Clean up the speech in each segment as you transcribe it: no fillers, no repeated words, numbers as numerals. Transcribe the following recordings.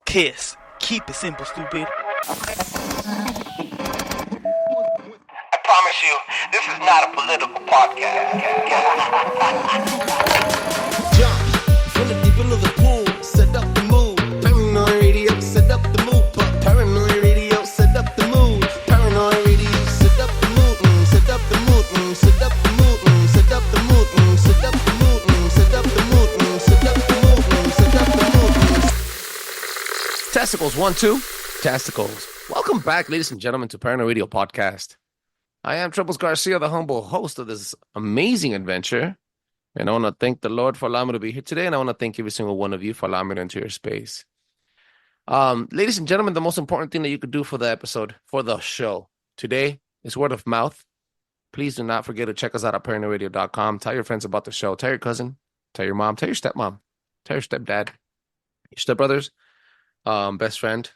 Kiss. Keep it simple, stupid. I promise you, this is not a political podcast. Jump from the deep end of the pool, set up the mood. Paranoid radio, set up the mood. Paranoid radio, set up the mood. Paranoid radio, set up the mood. Set up the mood. Set up the mood. Set up the mood. Set up the mood. Set up the mood. Set up the mood. Set up the mood. Testicles, 1, 2. Testicles. Welcome back, ladies and gentlemen, to Paranoid Radio Podcast. I am Trebles Garcia, the humble host of this amazing adventure. And I want to thank the Lord for allowing me to be here today. And I want to thank every single one of you for allowing me to enter your space. Ladies and gentlemen, the most important thing that you could do for the episode, for the show today is word of mouth. Please do not forget to check us out at paranoidradio.com. Tell your friends about the show. Tell your cousin. Tell your mom. Tell your stepmom. Tell your stepdad. Your stepbrothers. Best friend.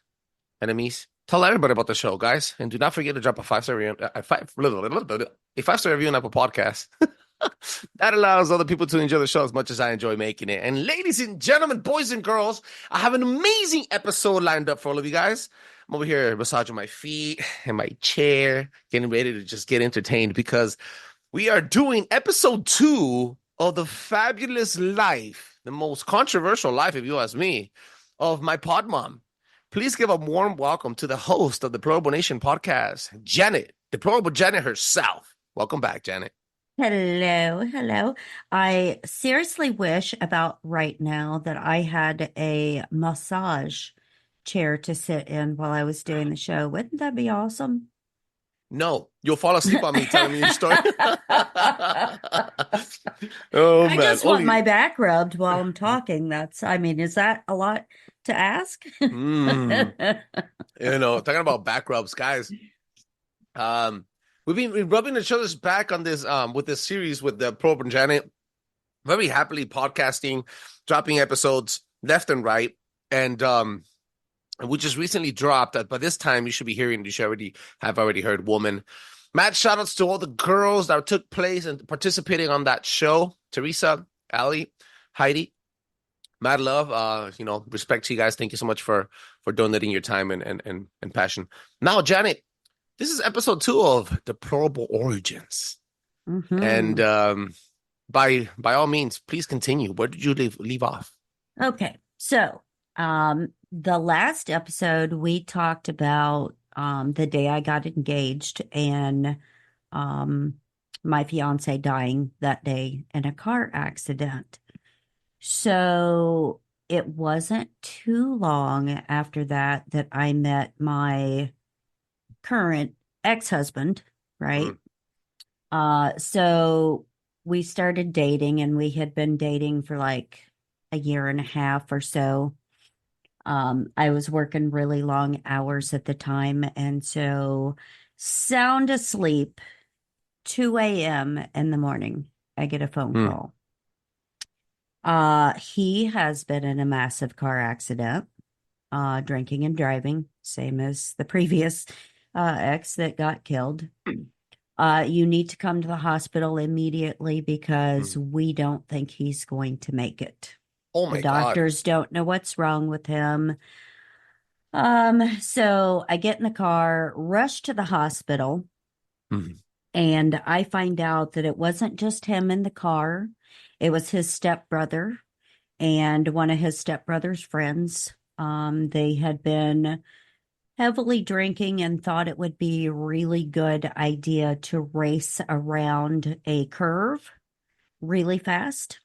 Enemies. Tell everybody about the show, guys. And do not forget to drop a 5-star review, a 5-star review on Apple Podcasts. That allows other people to enjoy the show as much as I enjoy making it. And ladies and gentlemen, boys and girls, I have an amazing episode lined up for all of you guys. I'm over here massaging my feet and my chair, getting ready to just get entertained because we are doing episode 2 of the fabulous life, the most controversial life, if you ask me, of my pod mom. Please give a warm welcome to the host of the Deplorable Nation podcast, Janet, Deplorable Janet herself. Welcome back, Janet. Hello. I seriously wish about right now that I had a massage chair to sit in while I was doing the show. Wouldn't that be awesome? No, you'll fall asleep on me telling me your story. I just want my back rubbed while I'm talking. Is that a lot to ask? Talking about back rubs, guys. We've been rubbing each other's back on this with this series with the Probe and Janet. Very happily podcasting, dropping episodes left and right, and we just recently dropped that. By this time, you should have already heard "Woman." Mad shout outs to all the girls that took place and participating on that show: Teresa, Ali, Heidi. Mad love, respect to you guys. Thank you so much for donating your time and passion. Now, Janet, this is episode 2 of Deplorable Origins. Mm-hmm. And by all means, please continue. Where did you leave off? Okay. So the last episode, we talked about the day I got engaged and my fiance dying that day in a car accident. So it wasn't too long after that I met my current ex-husband, right? So we started dating, and we had been dating for like a year and a half or so. I was working really long hours at the time, and so sound asleep, 2 a.m. in the morning, I get a phone call. He has been in a massive car accident, drinking and driving, same as the previous ex that got killed. You need to come to the hospital immediately because we don't think he's going to make it. Oh my God. The doctors don't know what's wrong with him. So I get in the car, rush to the hospital, and I find out that it wasn't just him in the car. It was his stepbrother and one of his stepbrother's friends. They had been heavily drinking and thought it would be a really good idea to race around a curve really fast.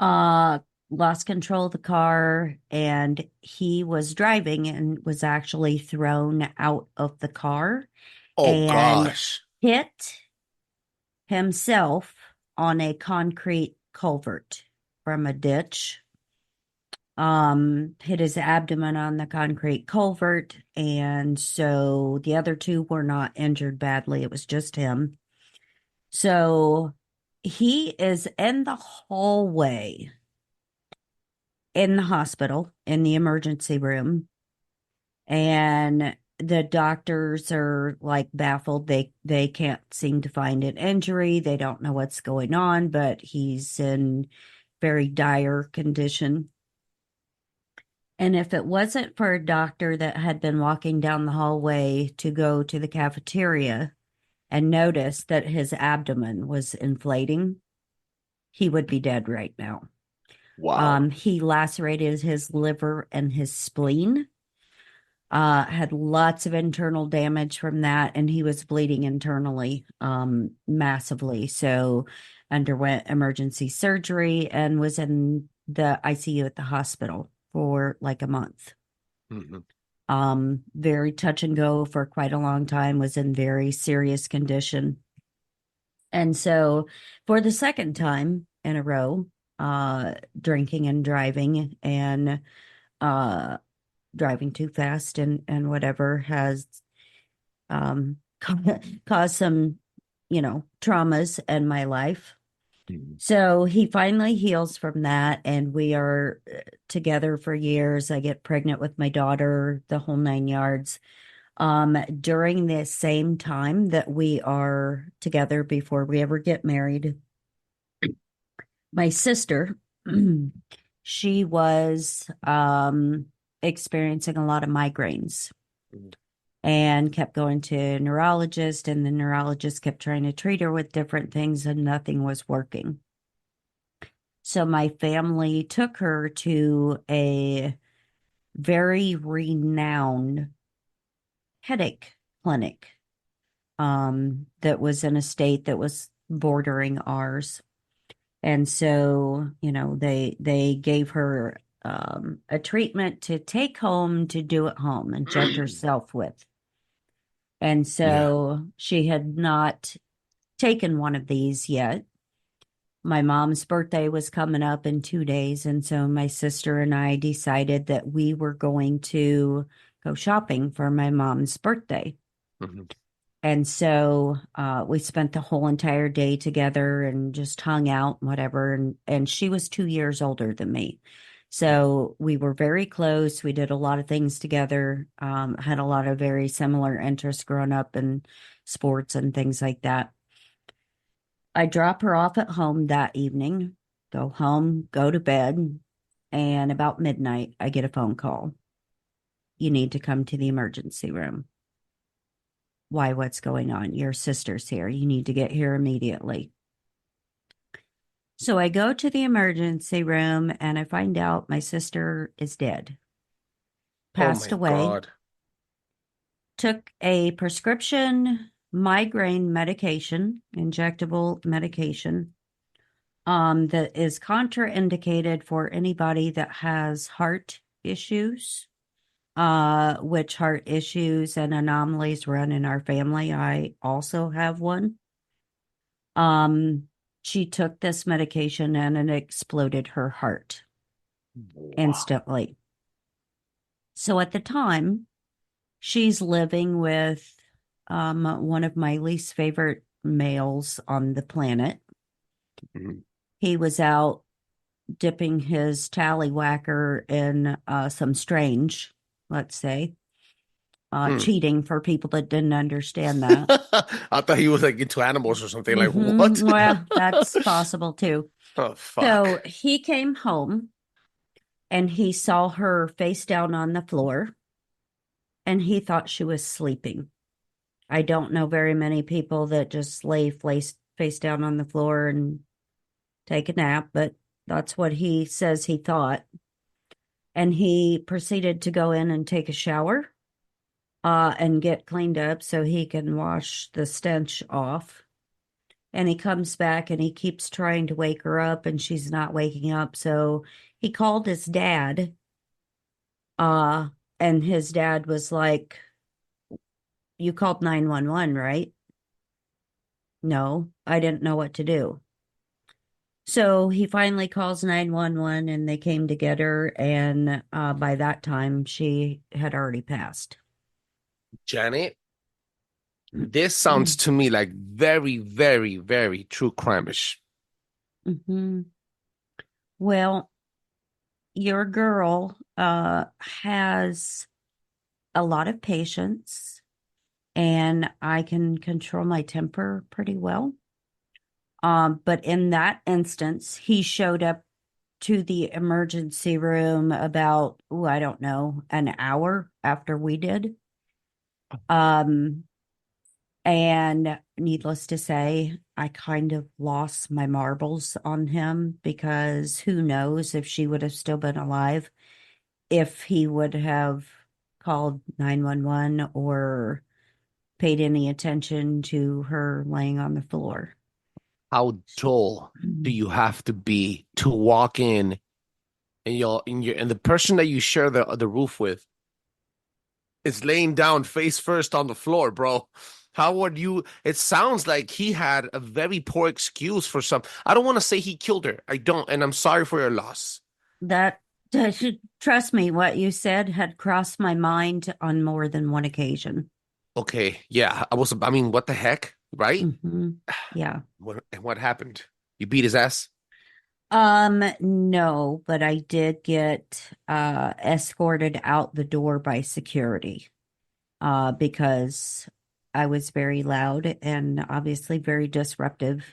Lost control of the car, and he was driving and was actually thrown out of the car. Gosh. Hit himself on a concrete culvert from a ditch. Hit his abdomen on the concrete culvert, and so the other two were not injured badly. It was just him. So he is in the hallway in the hospital, in the emergency room, and the doctors are like baffled. They can't seem to find an injury. They don't know what's going on, but he's in very dire condition. And if it wasn't for a doctor that had been walking down the hallway to go to the cafeteria and noticed that his abdomen was inflating, he would be dead right now. Wow. He lacerated his liver and his spleen, had lots of internal damage from that, and he was bleeding internally, massively. So underwent emergency surgery and was in the ICU at the hospital for like a month. Mhm. Very touch and go for quite a long time, was in very serious condition. And so for the second time in a row, drinking and driving and driving too fast and whatever has caused some, traumas in my life. Mhm. So he finally heals from that, and we are together for years. I get pregnant with my daughter, the whole 9 yards. During the same time that we are together before we ever get married, my sister, she was experiencing a lot of migraines Mhm. and kept going to a neurologist, and the neurologist kept trying to treat her with different things and nothing was working. So my family took her to a very renowned headache clinic that was in a state that was bordering ours. And so, they gave her a treatment to take home to do at home, inject herself with. And Yeah. so she had not taken one of these yet. My mom's birthday was coming up in 2 days. And so my sister and I decided that we were going to go shopping for my mom's birthday. Mhm. And so we spent the whole entire day together and just hung out, whatever. And she was 2 years older than me. So we were very close. We did a lot of things together, had a lot of very similar interests growing up in sports and things like that. I drop her off at home that evening, go home, go to bed. And about midnight, I get a phone call. You need to come to the emergency room. Why, what's going on? Your sister's here. You need to get here immediately. So I go to the emergency room and I find out my sister is dead, Oh passed my away, God. took a prescription migraine medication, injectable medication, that is contraindicated for anybody that has heart issues, which heart issues and anomalies run in our family. I also have one. Um, she took this medication and it exploded her heart Wow. instantly. So at the time, she's living with one of my least favorite males on the planet. Mhm. He was out dipping his tallywhacker in some strange, let's say, Hmm. cheating for people that didn't understand that. I thought he was like into animals or something. Like, what? Well, that's possible too. Oh, fuck. So he came home and he saw her face down on the floor and he thought she was sleeping. I don't know very many people that just lay face down on the floor and take a nap, but that's what he says he thought. And he proceeded to go in and take a shower and get cleaned up so he can wash the stench off. And he comes back and he keeps trying to wake her up and she's not waking up. So he called his dad. Uh, and his dad was like, "You called 911, right?" "No, I didn't know what to do." So he finally calls 911 and they came to get her. And by that time, she had already passed. Janet, this sounds to me like very, very, very true crime-ish. Hmm. Well, your girl has a lot of patience and I can control my temper pretty well. But in that instance, he showed up to the emergency room about, I don't know, an hour after we did. Um, and needless to say, I kind of lost my marbles on him because who knows if she would have still been alive, if he would have called 911 or paid any attention to her laying on the floor. How dull do you have to be to walk in and the person that you share the roof with is laying down face first on the floor, bro? How would you? It sounds like he had a very poor excuse for some. I don't want to say he killed her. I don't, and I'm sorry for your loss. That, trust me, what you said had crossed my mind on more than one occasion. Okay, yeah, I mean, what the heck, right? Hmm. Yeah. What happened? You beat his ass? No, but I did get escorted out the door by security because I was very loud and obviously very disruptive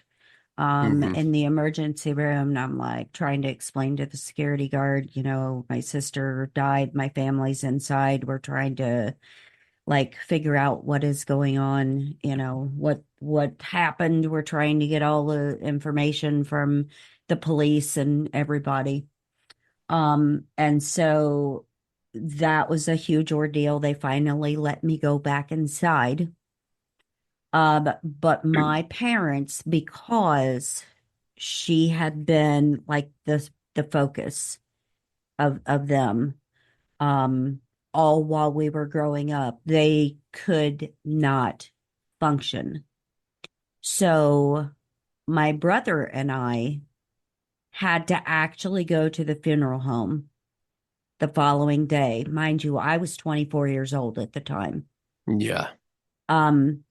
Hmm. in the emergency room. And I'm like trying to explain to the security guard, my sister died, my family's inside. We're trying to like figure out what is going on, what happened. We're trying to get all the information from the police and everybody. And so that was a huge ordeal. They finally let me go back inside. But my parents, because she had been like the focus of them, um, all while we were growing up, they could not function. So my brother and I had to actually go to the funeral home the following day. Mind you, I was 24 years old at the time. Yeah.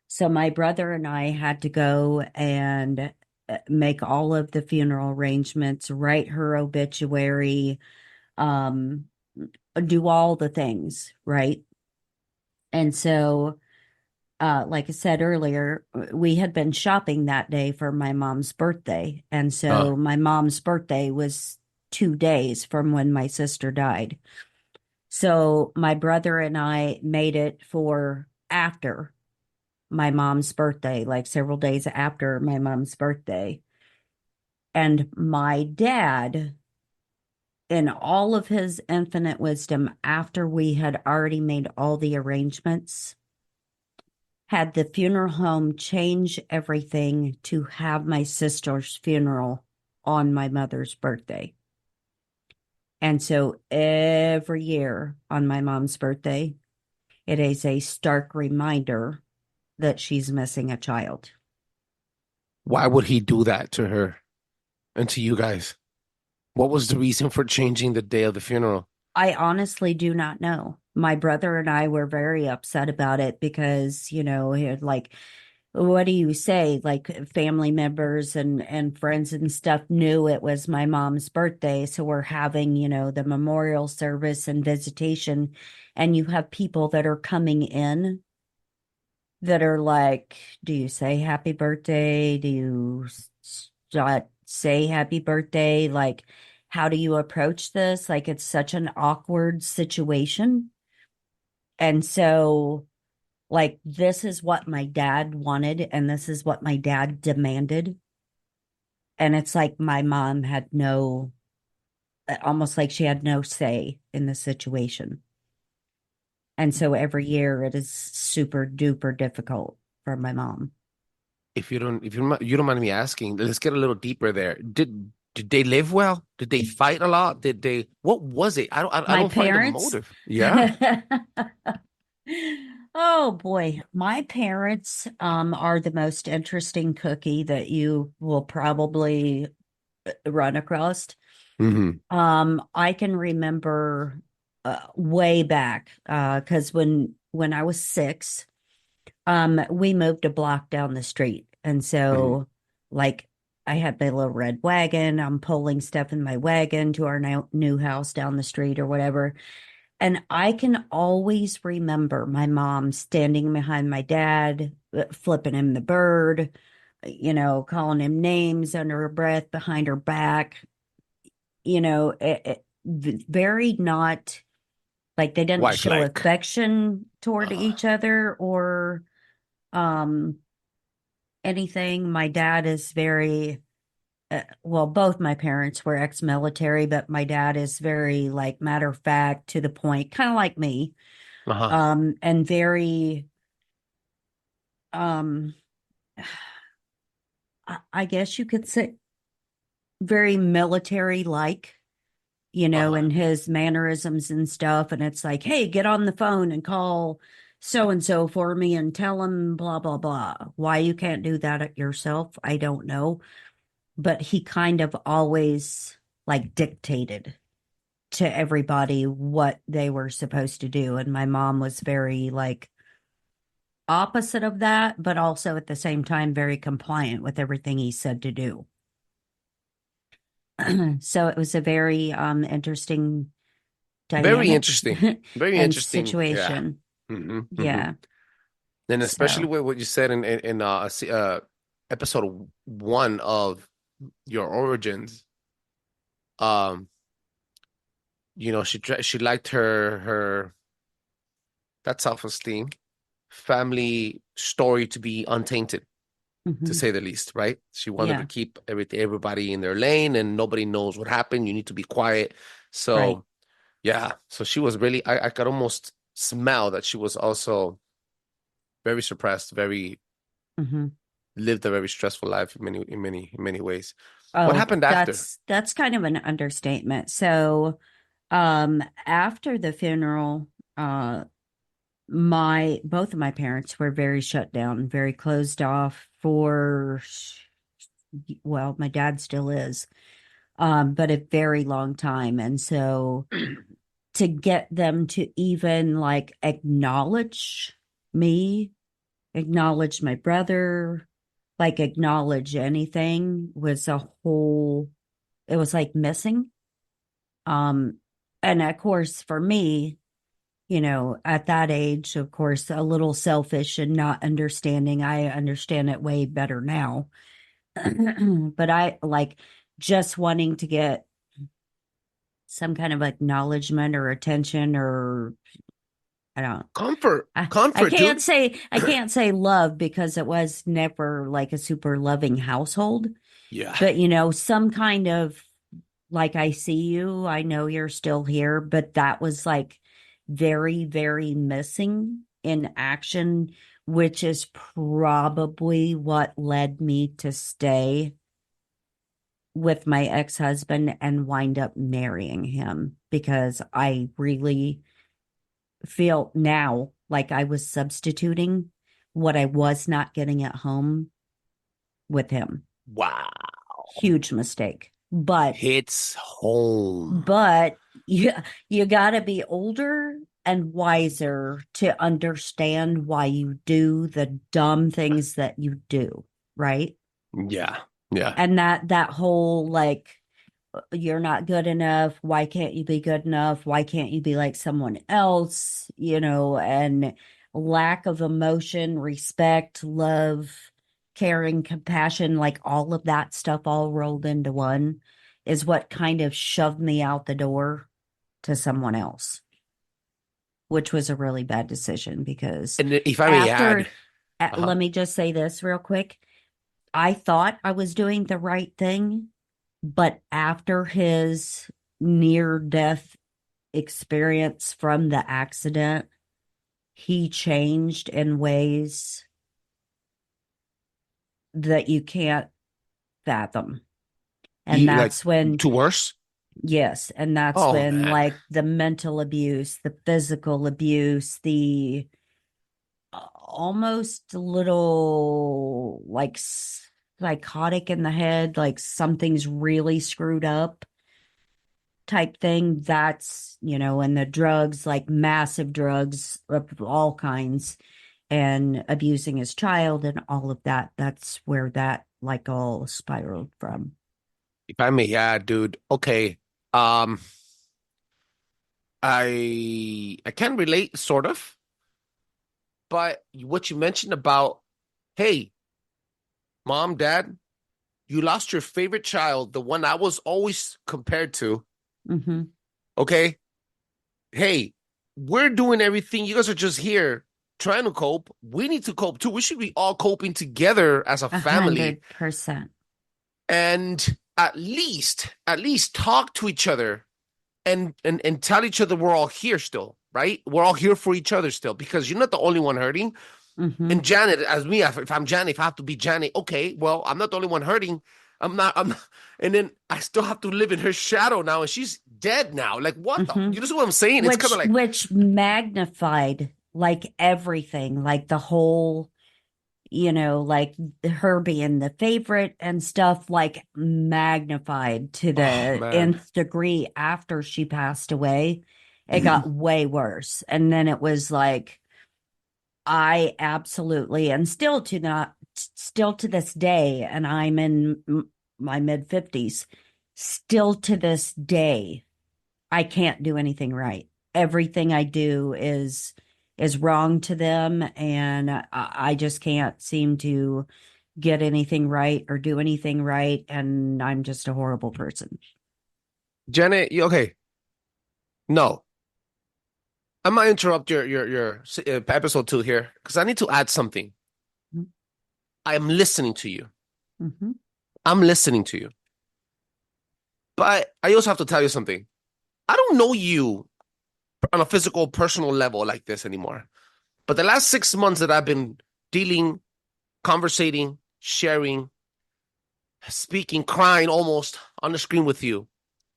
So my brother and I had to go and make all of the funeral arrangements, write her obituary, um, do all the things, right? And so, like I said earlier, we had been shopping that day for my mom's birthday. And Uh, so my mom's birthday was 2 days from when my sister died. So my brother and I made it for after my mom's birthday, like several days after my mom's birthday. And my dad, in all of his infinite wisdom, after we had already made all the arrangements, had the funeral home change everything to have my sister's funeral on my mother's birthday. And so every year on my mom's birthday, it is a stark reminder that she's missing a child. why would he do that to her and to you guys? What was the reason for changing the day of the funeral? I honestly do not know. My brother and I were very upset about it because, he had like, what do you say? Like family members and friends and stuff knew it was my mom's birthday. So we're having, the memorial service and visitation. And you have people that are coming in that are like, do you say happy birthday? Do you say happy birthday? Like, how do you approach this? Like, it's such an awkward situation. And so, like, this is what my dad wanted, and this is what my dad demanded. And it's like my mom had almost like she had no say in the situation. And so every year it is super duper difficult for my mom. If you don't mind me asking, let's get a little deeper there. Did they live well? Did they fight a lot? What was it? I My don't find a parents, motive. Yeah. oh boy, my parents are the most interesting cookie that you will probably run across. Hmm. I can remember way back because when I was 6, we moved a block down the street. And Hmm. so, like, I had my little red wagon. I'm pulling stuff in my wagon to our new house down the street or whatever. And I can always remember my mom standing behind my dad, flipping him the bird, calling him names under her breath behind her back. very not like they didn't Wife show like. affection toward Uh, each other or um anything. My dad is very well, both my parents were ex-military, but my dad is very like matter of fact, to the point, kind of like me, uh-huh. and very um I guess you could say very military like, Uh-huh. in his mannerisms and stuff. And it's like, hey, get on the phone and call so and so for me and tell him blah, blah, blah. Why you can't do that yourself, I don't know. But he kind of always like dictated to everybody what they were supposed to do. And my mom was very like opposite of that, but also at the same time, very compliant with everything he said to do. So it was a very interesting Very dynamic interesting. Very and interesting. Yeah. situation. Hmm. Hmm. Yeah. And especially So, with what you said in episode 1 of your origins. Um, she liked her that self-esteem, family story to be untainted, to mhm. say the least, right? She wanted to Yeah, keep everybody in their lane and nobody knows what happened. You need to be quiet. right. So yeah, so she was really I could almost smell that she was also very suppressed, very Hmm. lived a very stressful life in many ways. What Oh, happened after? that's kind of an understatement. So, after the funeral, uh, my both of my parents were very shut down, very closed off for, well, my dad still is, but a very long time. And so to get them to even like acknowledge me, acknowledge my brother, like acknowledge anything was a whole, it was like missing. Um, and of course, for me, at that age, of course, a little selfish and not understanding. I understand it way better now. But I like just wanting to get some kind of acknowledgement or attention or I don't Comfort, I comfort, can't dude. say I can't say love because it was never like a super loving household, Yeah. but some kind of like I see you, I know you're still here, but that was like very, very missing in action, which is probably what led me to stay with my ex-husband and wind up marrying him because I really feel now like I was substituting what I was not getting at home with him. Wow. Huge mistake. But Hits home. but you got to be older and wiser to understand why you do the dumb things that you do, right? Yeah. Yeah. And that whole like you're not good enough, why can't you be good enough, why can't you be like someone else, and lack of emotion, respect, love, caring, compassion, like all of that stuff all rolled into one is what kind of shoved me out the door to someone else, which was a really bad decision because And if I may add, after, uh-huh. let me just say this real quick. I thought I was doing the right thing, but after his near death experience from the accident, he changed in ways that you can't fathom. And He like that's when, to worse. yes, and that's Oh when man. like the mental abuse, the physical abuse, the almost a little like psychotic in the head, like something's really screwed up type thing. That's, and the drugs, like massive drugs of all kinds, and abusing his child and all of that. That's where that like all spiraled from. If I may add, dude. Okay. Um, I can relate sort of, but what you mentioned about, hey, mom, dad, You lost your favorite child, the one I was always compared to. Mm-hmm. Okay. Hey, we're doing everything. You guys are just here trying to cope. We need to cope too. We should be all coping together as a family 100%. and at least talk to each other and tell each other we're all here still, right? We're all here for each other still because you're not the only one hurting. Mm-hmm. And Janet, as me, if I'm Janet, if I have to be Janet, okay, well, I'm not the only one hurting. I'm not, and then I still have to live in her shadow now, and she's dead now. Like, what Mm-hmm. you know what I'm saying? It's kind of like, Which magnified like everything, like the whole, like her being the favorite and stuff, like magnified to oh the man. nth degree after she passed away. It got way worse. And then it was like, I absolutely, and still to this day, and I'm in my mid 50s, still to this day, I can't do anything right. Everything I do is wrong to them, and I just can't seem to get anything right or do anything right, and I'm just a horrible person. Janet, okay, no, I'm gonna interrupt your episode 2 here because I need to add something. Mhm. I am listening to you. Mm-hmm. I'm listening to you, but I also have to tell you something. I don't know you on a physical, personal level like this anymore. But the last 6 months that I've been dealing, conversating, sharing, speaking, crying almost on the screen with you,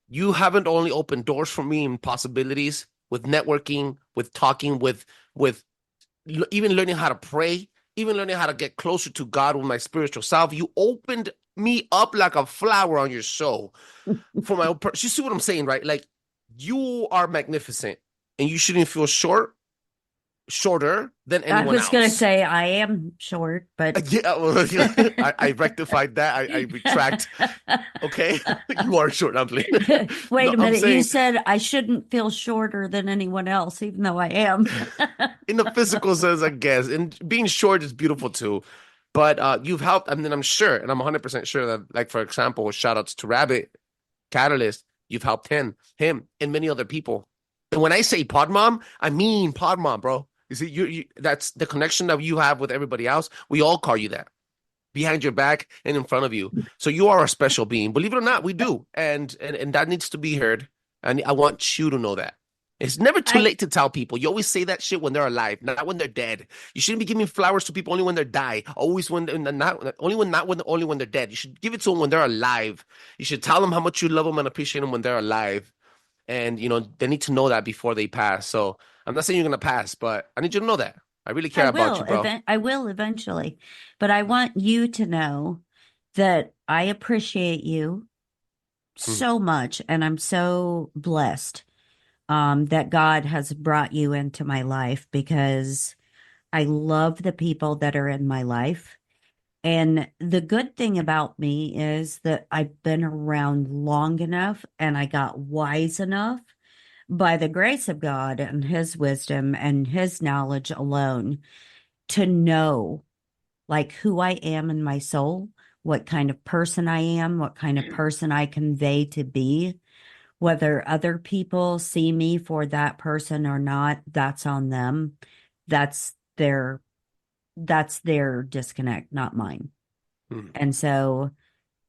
you haven't only opened doors for me and possibilities with networking, with talking, with even learning how to pray, even learning how to get closer to God with my spiritual self. You opened me up like a flower on your soul for my own. You see what I'm saying, right? Like you are magnificent, and you shouldn't feel shorter than I anyone was going to else. say I am short, but Yeah, well, I rectified that. I retract. Okay, you are short. I'm playing. Wait No, a I'm minute. You saying said I shouldn't feel shorter than anyone else, even though I am. in the physical sense, I guess, and being short is beautiful too. But you've helped. I mean, I'm sure, and I'm 100% sure that, like for example, shout outs to Rabbit Catalyst, you've helped him, and many other people. And when I say pod mom, I mean pod mom, bro. You see, that's the connection that you have with everybody else. We all call you that behind your back and in front of you. So you are a special being. Believe it or not, we do. And that needs to be heard. And I want you to know that. It's never too I late to tell people. You always say that shit when they're alive, not when they're dead. You shouldn't be giving flowers to people only when they die. Always when only when they're dead. You should give it to them when they're alive. You should tell them how much you love them and appreciate them when they're alive. And they need to know that before they pass. So I'm not saying you're gonna pass, but I need you to know that. I really care about you, bro. I will eventually, but I want you to know that I appreciate you Mm, so much, and I'm so blessed that God has brought you into my life because I love the people that are in my life. And the good thing about me is that I've been around long enough and I got wise enough by the grace of God and His wisdom and His knowledge alone to know like who I am in my soul, what kind of person I am, what kind of person I convey to be. Whether other people see me for that person or not, that's on them. That's their that's their disconnect, not mine. mm, And so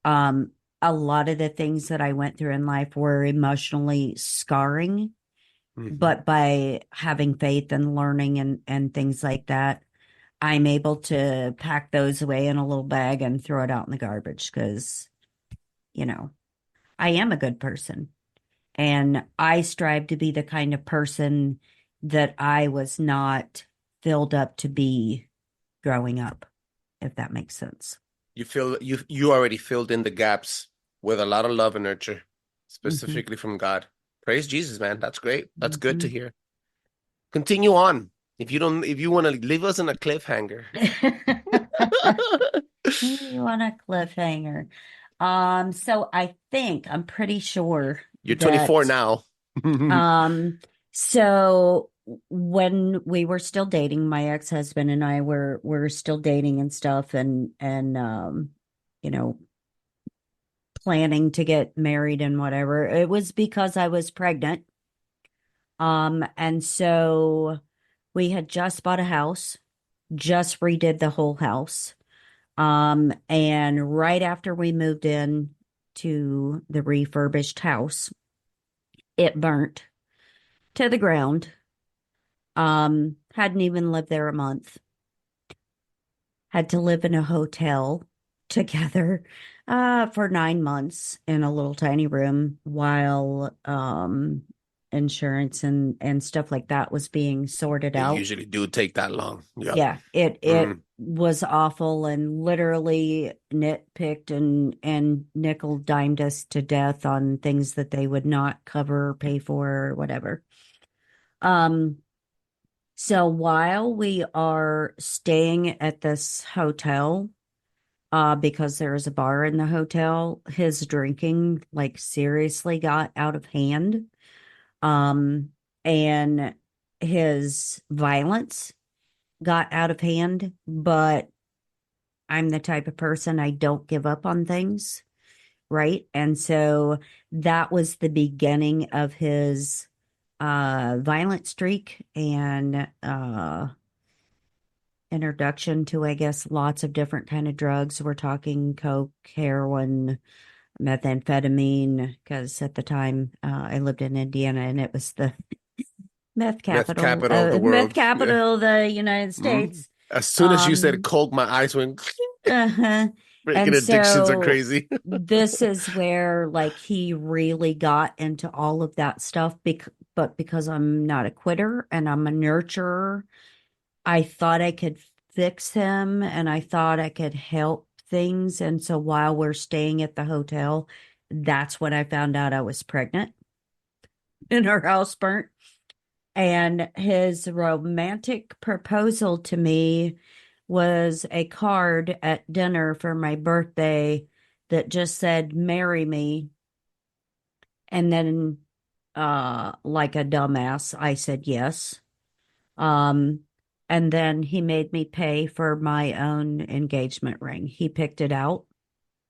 um a lot of the things that I went through in life were emotionally scarring, mhm. but by having faith and learning and things like that, I'm able to pack those away in a little bag and throw it out in the garbage because, you know, I am a good person. And I strive to be the kind of person that I was not filled up to be growing up, if that makes sense. You already filled in the gaps with a lot of love and nurture, Hmm. specifically from God. Praise Jesus, man. That's great. That's good to Hmm. hear. Continue on. If you want to leave us in a cliffhanger. You want a cliffhanger. So I think I'm pretty sure You're 24 that now. um so when we were still dating, my ex-husband and I were still dating and stuff, and you know planning to get married and whatever. It was because I was pregnant. And so we had just bought a house, just redid the whole house. And right after we moved in to the refurbished house, it burnt to the ground. Hadn't even lived there a month. Had to live in a hotel together for 9 months in a little tiny room while insurance and stuff like that was being sorted They out. usually do take that long. Yep. Yeah, it was awful and literally nitpicked and nickel dimed us to death on things that they would not cover or pay for or whatever. So while we are staying at this hotel, because there is a bar in the hotel, his drinking like seriously got out of hand. And his violence got out of hand, but I'm the type of person I don't give up on things, right? And so that was the beginning of his violent streak and introduction to, I guess, lots of different kind of drugs. We're talking coke, heroin, methamphetamine, because at the time I lived in Indiana and it was the Meth capital of the meth world. Yeah. capital of the United Mhm. States. As soon as you said Um, coke, my eyes went uh-huh. freaking And addictions are so crazy. this is where like he really got into all of that stuff but because I'm not a quitter and I'm a nurturer, I thought I could fix him and I thought I could help things. And so while we're staying at the hotel, that's when I found out I was pregnant and our house burnt. And his romantic proposal to me was a card at dinner for my birthday that just said, "Marry me." And then, like a dumbass, I said yes. Um, and then he made me pay for my own engagement ring. He picked it out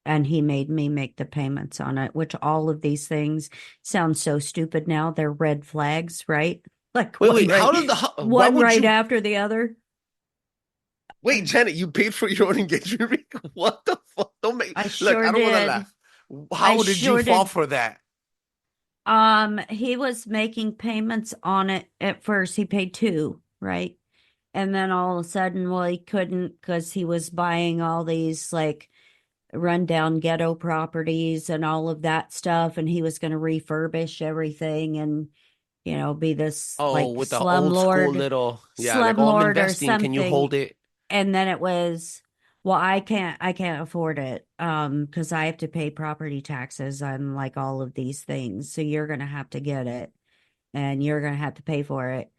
and he made me make the payments on it, which all of these things sound so stupid now. They're red flags, right? Like Wait, how did why one would right you after the other. wait, Janet, you paid for your own engagement ring? What the fuck? Don't make I look, sure I don't want to did. laugh. I How did you sure fall did. for that? He was making payments on it at first. He paid two, right? And then all of a sudden, well, he couldn't because he was buying all these like rundown ghetto properties and all of that stuff. And he was going to refurbish everything and, be this Oh, like with the old school little, yeah, like, oh, I'm slumlord or investing. Can you something. hold it? And then it was, well, I can't afford it because I have to pay property taxes on like all of these things. So you're going to have to get it and you're going to have to pay for it.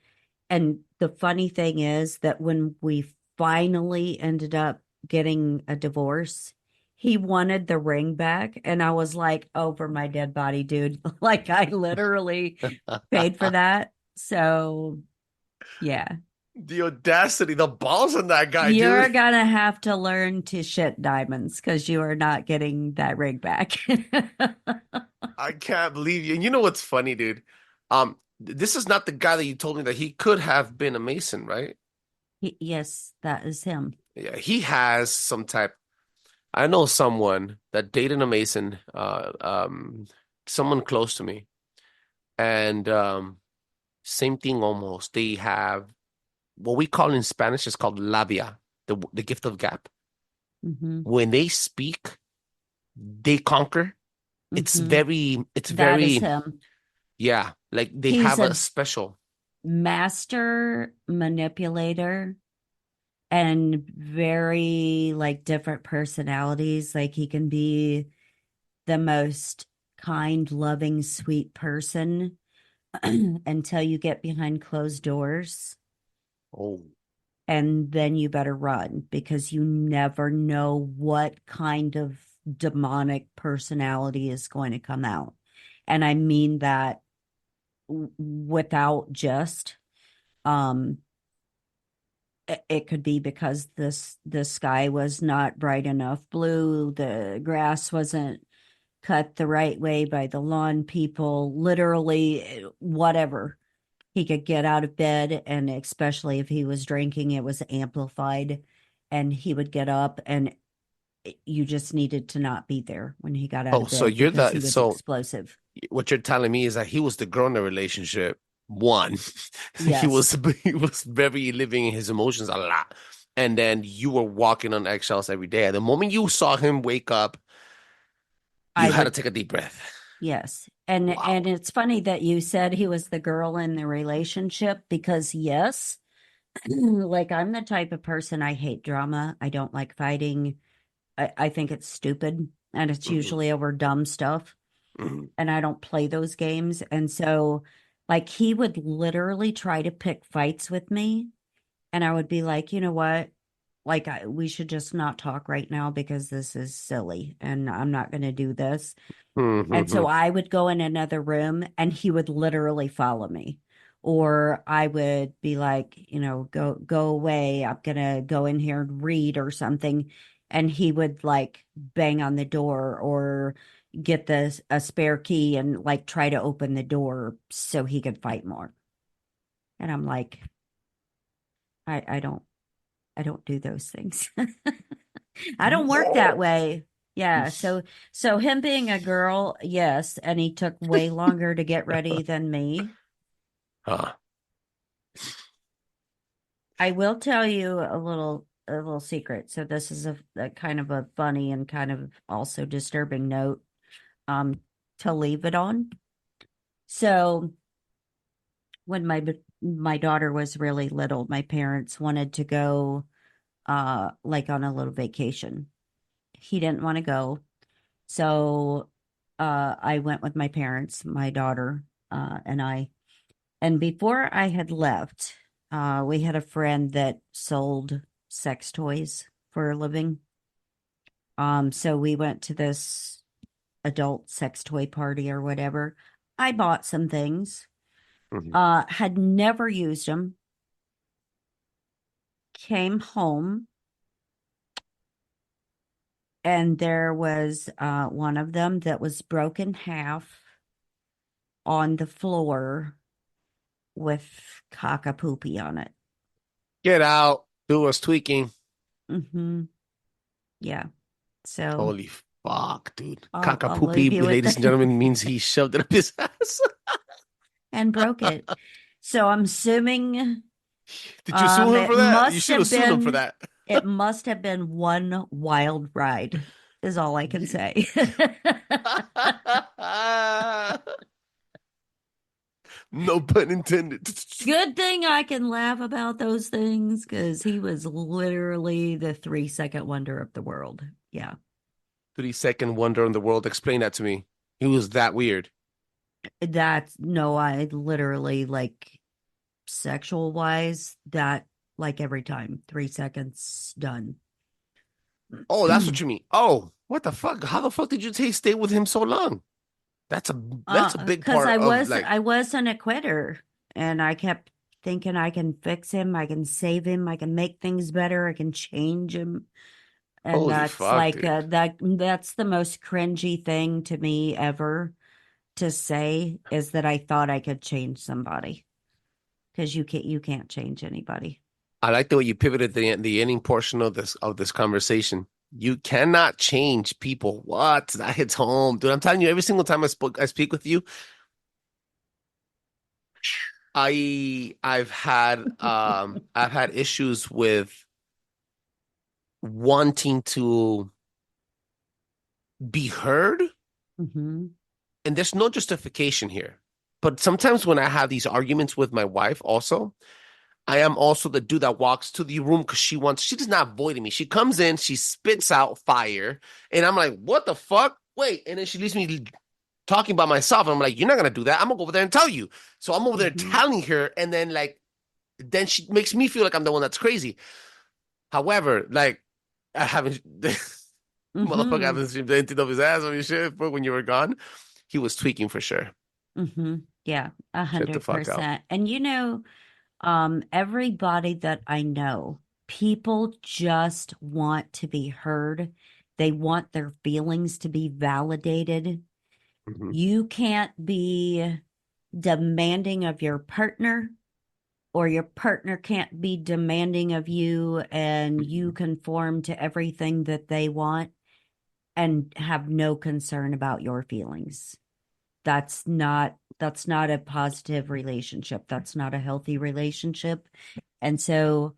And the funny thing is that when we finally ended up getting a divorce, he wanted the ring back. And I was like, oh, for my dead body, dude. Like I literally paid for that. So yeah, The audacity, the balls on that guy, you're dude. gonna have to learn to shit diamonds because you are not getting that ring back. I can't believe you. And you know what's funny, dude? This is not the guy that you told me that he could have been a Mason, right? Yes, that is him. Yeah, he has some type. I know someone that dated a Mason, someone close to me, and same thing almost. They have what we call in Spanish is called labia, the gift of gap. Hmm. When they speak, they conquer. Hmm. It's That is very, him. yeah, like they He's have a a special. master manipulator and very like different personalities. Like he can be the most kind, loving, sweet person until you get behind closed doors. Oh, And then you better run because you never know what kind of demonic personality is going to come out. And I mean that without just um it could be because the sky was not bright enough blue, the grass wasn't cut the right way by the lawn people, literally whatever. He could get out of bed, and especially if he was drinking, it was amplified. And he would get up, and you just needed to not be there when he got out Oh, of so bed you're because he the was so explosive. what you're telling me is that he was the girl in the relationship. One, he Yes. was he was very living in his emotions a lot, and then you were walking on eggshells every day. The moment you saw him wake up, you I had to would, take a deep breath. yes. And Wow. it's funny that you said he was the girl in the relationship because yes, like I'm the type of person, I hate drama. I don't like fighting. I think it's stupid and it's Hmm. usually over dumb stuff. Hmm. And I don't play those games. And so, like, he would literally try to pick fights with me. And I would be like, you know what? Like, we should just not talk right now because this is silly and I'm not going to do this. And so Hmm. I would go in another room and he would literally follow me. Or I would be like, go away. I'm gonna go in here and read or something. And he would like bang on the door or get a spare key and like try to open the door so he could fight more. And I'm like, I don't do those things. I don't work that way. Yeah, so him being a girl, yes, and he took way longer to get ready than me. Huh. I will tell you a little secret. So this is a kind of a funny and kind of also disturbing note um to leave it on. So when my daughter was really little, my parents wanted to go like on a little vacation. He didn't want to go. So I went with my parents, my daughter, and I. And before I had left, we had a friend that sold sex toys for a living. So we went to this adult sex toy party or whatever. I bought some things, Hmm. had never used them, came home, and there was one of them that was broken half on the floor with cock-a-poopy on it. Get out. Dude was tweaking. Mm-hmm. Yeah. So Holy fuck, dude. I'll leave Kakapoopy, you with ladies and that. gentlemen, means he shoved it up his ass. And broke it. So I'm assuming Did you sue him it for that? You must should have have sued him for been that. it must have been one wild ride, is all I can say. No pun intended. Good thing I can laugh about those things because he was literally the 3-second wonder of the world. Yeah. 3-second wonder in the world. Explain that to me. He was that weird. That's no, I literally like sexual wise, that like every time, 3 seconds done. Oh, that's what you mean. Oh, what the fuck? How the fuck did you stay with him so long? That's a big Because part I of was like. I wasn't a quitter, and I kept thinking I can fix him, I can save him, I can make things better, I can change him, and Holy that's fuck, like dude. that's the most cringy thing to me ever to say is that I thought I could change somebody because you can't change anybody. I like the way you pivoted the ending portion of this conversation. You cannot change people. What? That hits home, dude. I'm telling you, every single time I speak with you, I've had issues with wanting to be heard, Hmm. and there's no justification here. But sometimes when I have these arguments with my wife, also, I am also the dude that walks to the room because she does not avoid me. She comes in, she spits out fire, and I'm like, what the fuck? Wait. And then she leaves me talking about myself. And I'm like, you're not gonna do that. I'm gonna go over there and tell you. So I'm over there Hmm. telling her, and then then she makes me feel like I'm the one that's crazy. However, like I haven't motherfucker Hmm. haven't seen anything of his ass on your shit but when you were gone. He was tweaking for sure. Hmm. Yeah, a Shut the hundred fuck out. percent. And everybody that I know, people just want to be heard. They want their feelings to be validated. Mhm. You can't be demanding of your partner, or your partner can't be demanding of you, and you conform to everything that they want and have no concern about your feelings. That's not a positive relationship. That's not a healthy relationship. And so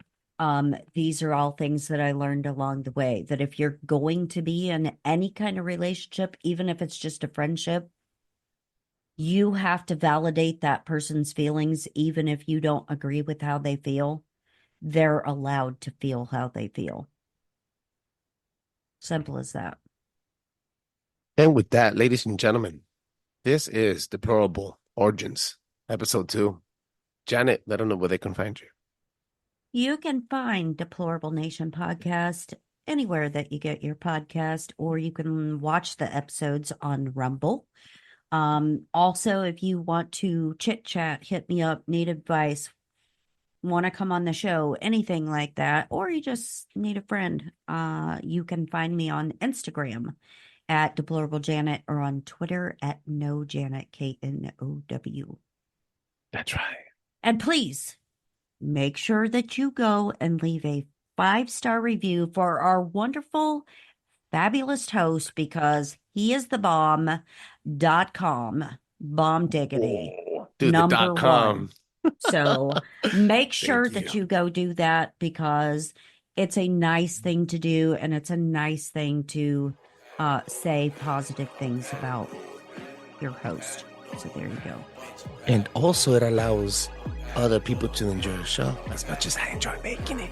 these are all things that I learned along the way, that if you're going to be in any kind of relationship, even if it's just a friendship, you have to validate that person's feelings, even if you don't agree with how they feel. They're allowed to feel how they feel. Simple as that. And with that, ladies and gentlemen, this is Deplorable Origins, episode 2. Janet, let them know where they can find you. You can find Deplorable Nation podcast anywhere that you get your podcast, or you can watch the episodes on Rumble. Also, if you want to chit chat, hit me up, need advice, want to come on the show, anything like that, or you just need a friend, you can find me on Instagram at Deplorable Janet, or on Twitter at No Janet, KNOW. That's right. And please make sure that you go and leave a 5-star review for our wonderful, fabulous host, because he is the bomb.com. Bomb diggity. Oh, dude, the Number .com. 1. So make sure Thank that you. you go do that, because it's a nice thing to do, and it's a nice thing to say positive things about your host. So there you go. And also, it allows other people to enjoy the show as much as I enjoy making it.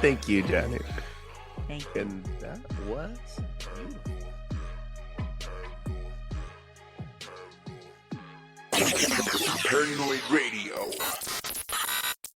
Thank you, Janet. Thank you. And that was beautiful. Paranoid Radio.